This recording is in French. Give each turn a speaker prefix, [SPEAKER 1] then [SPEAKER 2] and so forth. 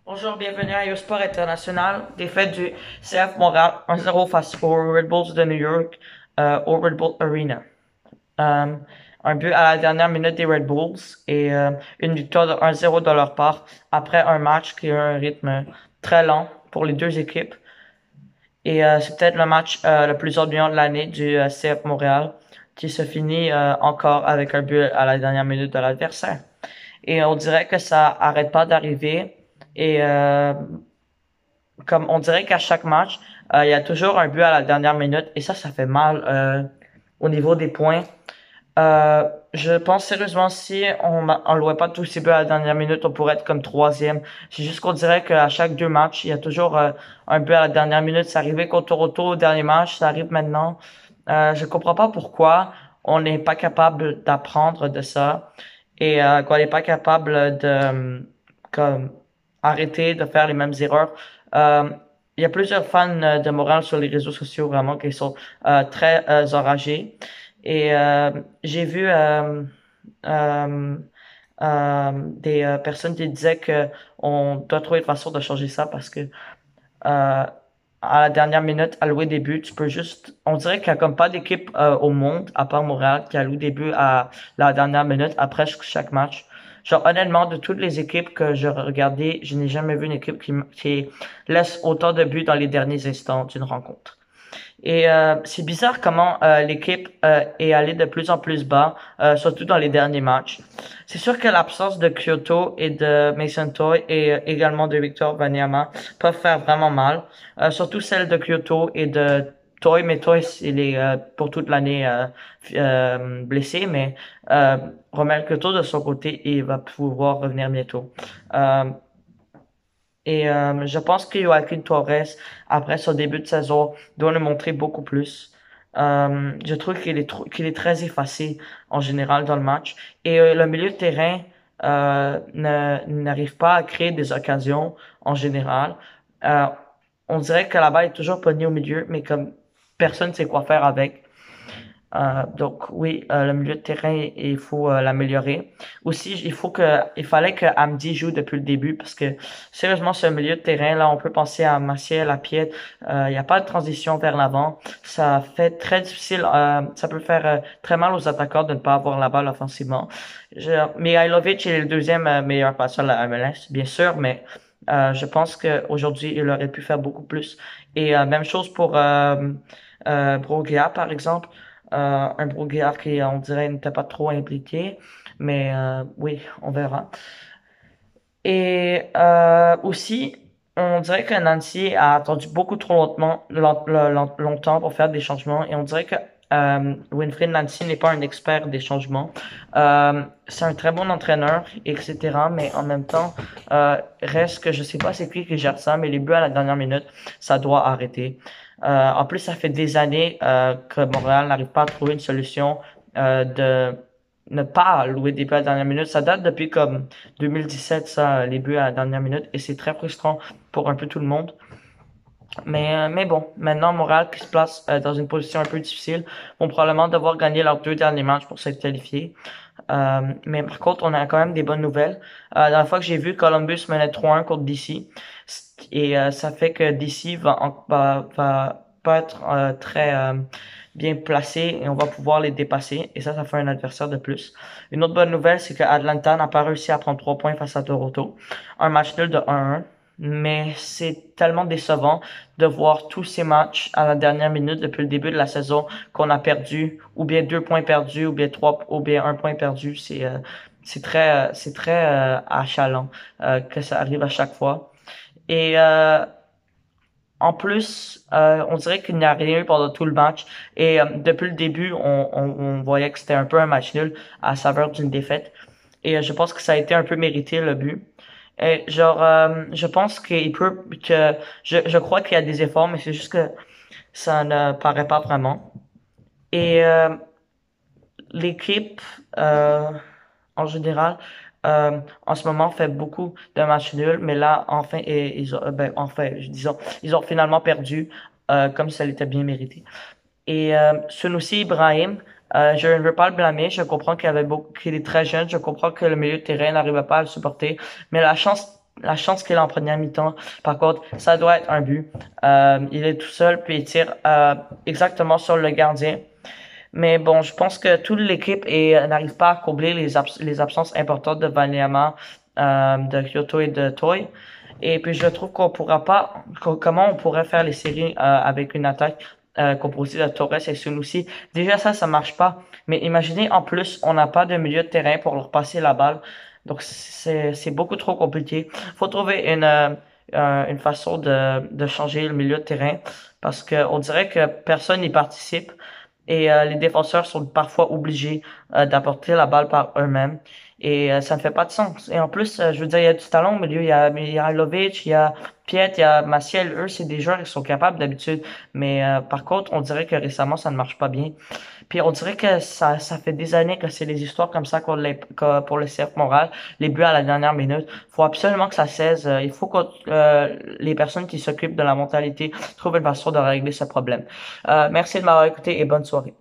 [SPEAKER 1] Bonjour, bienvenue à Sport International. Défaite du CF Montréal 1-0 face aux Red Bulls de New York au Red Bull Arena. Euh, un but à la dernière minute des Red Bulls et une victoire de 1-0 de leur part après un match qui a un rythme très lent pour les deux équipes. Et c'est peut-être le match le plus ennuyant de l'année du CF Montréal qui se finit encore avec un but à la dernière minute de l'adversaire. Et on dirait que ça arrête pas d'arriver. Et comme on dirait qu'à chaque match, il y a toujours un but à la dernière minute et ça fait mal au niveau des points. Je pense sérieusement si on louait pas tous ces buts à la dernière minute, on pourrait être comme troisième. C'est juste qu'on dirait qu'à chaque deux matchs, il y a toujours un but à la dernière minute. Ça arrivait contre Toronto au dernier match, ça arrive maintenant. Je comprends pas pourquoi on n'est pas capable d'apprendre de ça et qu'on n'est pas capable de comme arrêter de faire les mêmes erreurs. Euh, il y a plusieurs fans de Montréal sur les réseaux sociaux vraiment qui sont très enragés. Et j'ai vu euh, des personnes qui disaient que on doit trouver une façon de changer ça parce que à la dernière minute, à louer des buts, tu peux juste, on dirait qu'il y a comme pas d'équipe au monde, à part Montréal, qui a loué des buts à la dernière minute après chaque match. Genre, honnêtement, de toutes les équipes que je regardais, je n'ai jamais vu une équipe qui laisse autant de buts dans les derniers instants d'une rencontre. Et c'est bizarre comment l'équipe est allée de plus en plus bas, surtout dans les derniers matchs. C'est sûr que l'absence de Kyoto et de Mason Toy et également de Victor Wanyama peuvent faire vraiment mal. Surtout celle de Kyoto et de Toy, mais Toy il est pour toute l'année blessé, mais Romel Kyoto de son côté, il va pouvoir revenir bientôt. Euh, et je pense que Joaquin Torres, après son début de saison, doit nous montrer beaucoup plus. Je trouve qu'il est très effacé en général dans le match. Et le milieu de terrain n'arrive pas à créer des occasions en général. Euh, on dirait que la balle est toujours pognée au milieu, mais comme personne ne sait quoi faire avec. Donc oui, le milieu de terrain, il faut l'améliorer. Aussi, il fallait que Hamdi joue depuis le début parce que sérieusement, ce milieu de terrain là, on peut penser à Maciel, à Pied. Il n'y a pas de transition vers l'avant. Ça fait très difficile. Ça peut faire très mal aux attaquants de ne pas avoir la balle offensivement. Mihailovic est le deuxième meilleur passeur de la MLS, bien sûr, mais je pense qu'aujourd'hui, il aurait pu faire beaucoup plus. Et même chose pour Broglia, par exemple. Un Bruguière qui, on dirait, n'était pas trop impliqué. Mais oui, on verra. Et aussi, on dirait que Nancy a attendu beaucoup trop longtemps pour faire des changements. Et on dirait que Winfried Nancy n'est pas un expert des changements. C'est un très bon entraîneur, etc. Mais en même temps, reste que je sais pas c'est qui gère ça, mais les buts à la dernière minute, ça doit arrêter. En plus, ça fait des années que Montréal n'arrive pas à trouver une solution de ne pas louer des buts à la dernière minute. Ça date depuis comme 2017, ça, les buts à la dernière minute, et c'est très frustrant pour un peu tout le monde. Mais bon, maintenant Montréal qui se place dans une position un peu difficile, vont probablement devoir gagner leurs deux derniers matchs pour s'être qualifiés. Mais par contre, on a quand même des bonnes nouvelles. La dernière fois que j'ai vu, Columbus menait 3-1 contre DC. Et ça fait que DC va pas être très bien placé et on va pouvoir les dépasser. Et ça fait un adversaire de plus. Une autre bonne nouvelle, c'est que Atlanta n'a pas réussi à prendre 3 points face à Toronto. Un match nul de 1-1. Mais c'est tellement décevant de voir tous ces matchs à la dernière minute depuis le début de la saison qu'on a perdu, ou bien 2 points perdus, ou bien trois, ou bien un point perdu. C'est très achalant que ça arrive à chaque fois. Et en plus, on dirait qu'il n'y a rien eu pendant tout le match. Et depuis le début, on voyait que c'était un peu un match nul à saveur d'une défaite. Et je pense que ça a été un peu mérité le but. Et genre, je pense je crois qu'il y a des efforts, mais c'est juste que ça ne paraît pas vraiment. Et l'équipe, en général, en ce moment fait beaucoup de matchs nuls, mais là, enfin, disons, ils ont finalement perdu, comme ça l'était bien mérité. Et Sunusi Ibrahim, je ne veux pas le blâmer. Je comprends qu'il est très jeune. Je comprends que le milieu de terrain n'arrive pas à le supporter. Mais la chance la chance qu'il a en première mi-temps. Par contre, ça doit être un but. Il est tout seul, puis il tire exactement sur le gardien. Mais bon, je pense que toute l'équipe n'arrive pas à combler les absences importantes de Wanyama, de Kyoto et de Toy. Et puis je trouve qu'on pourra pas, comment on pourrait faire les séries avec une attaque composée de Torres et Sunusi. Déjà ça marche pas. Mais imaginez en plus, on n'a pas de milieu de terrain pour leur passer la balle. Donc c'est beaucoup trop compliqué. Faut trouver une façon de changer le milieu de terrain parce que on dirait que personne n'y participe et les défenseurs sont parfois obligés d'apporter la balle par eux-mêmes et ça ne fait pas de sens. Et en plus, je veux dire, il y a du talent au milieu, il y a Lovic, il y a Piet, il y a Maciel, eux, c'est des joueurs qui sont capables d'habitude, mais par contre, on dirait que récemment, ça ne marche pas bien. Puis on dirait que ça fait des années que c'est des histoires comme ça pour le CF Montréal, les buts à la dernière minute. Faut absolument que ça cesse. Il faut que les personnes qui s'occupent de la mentalité trouvent une façon de régler ce problème. Merci de m'avoir écouté et bonne soirée.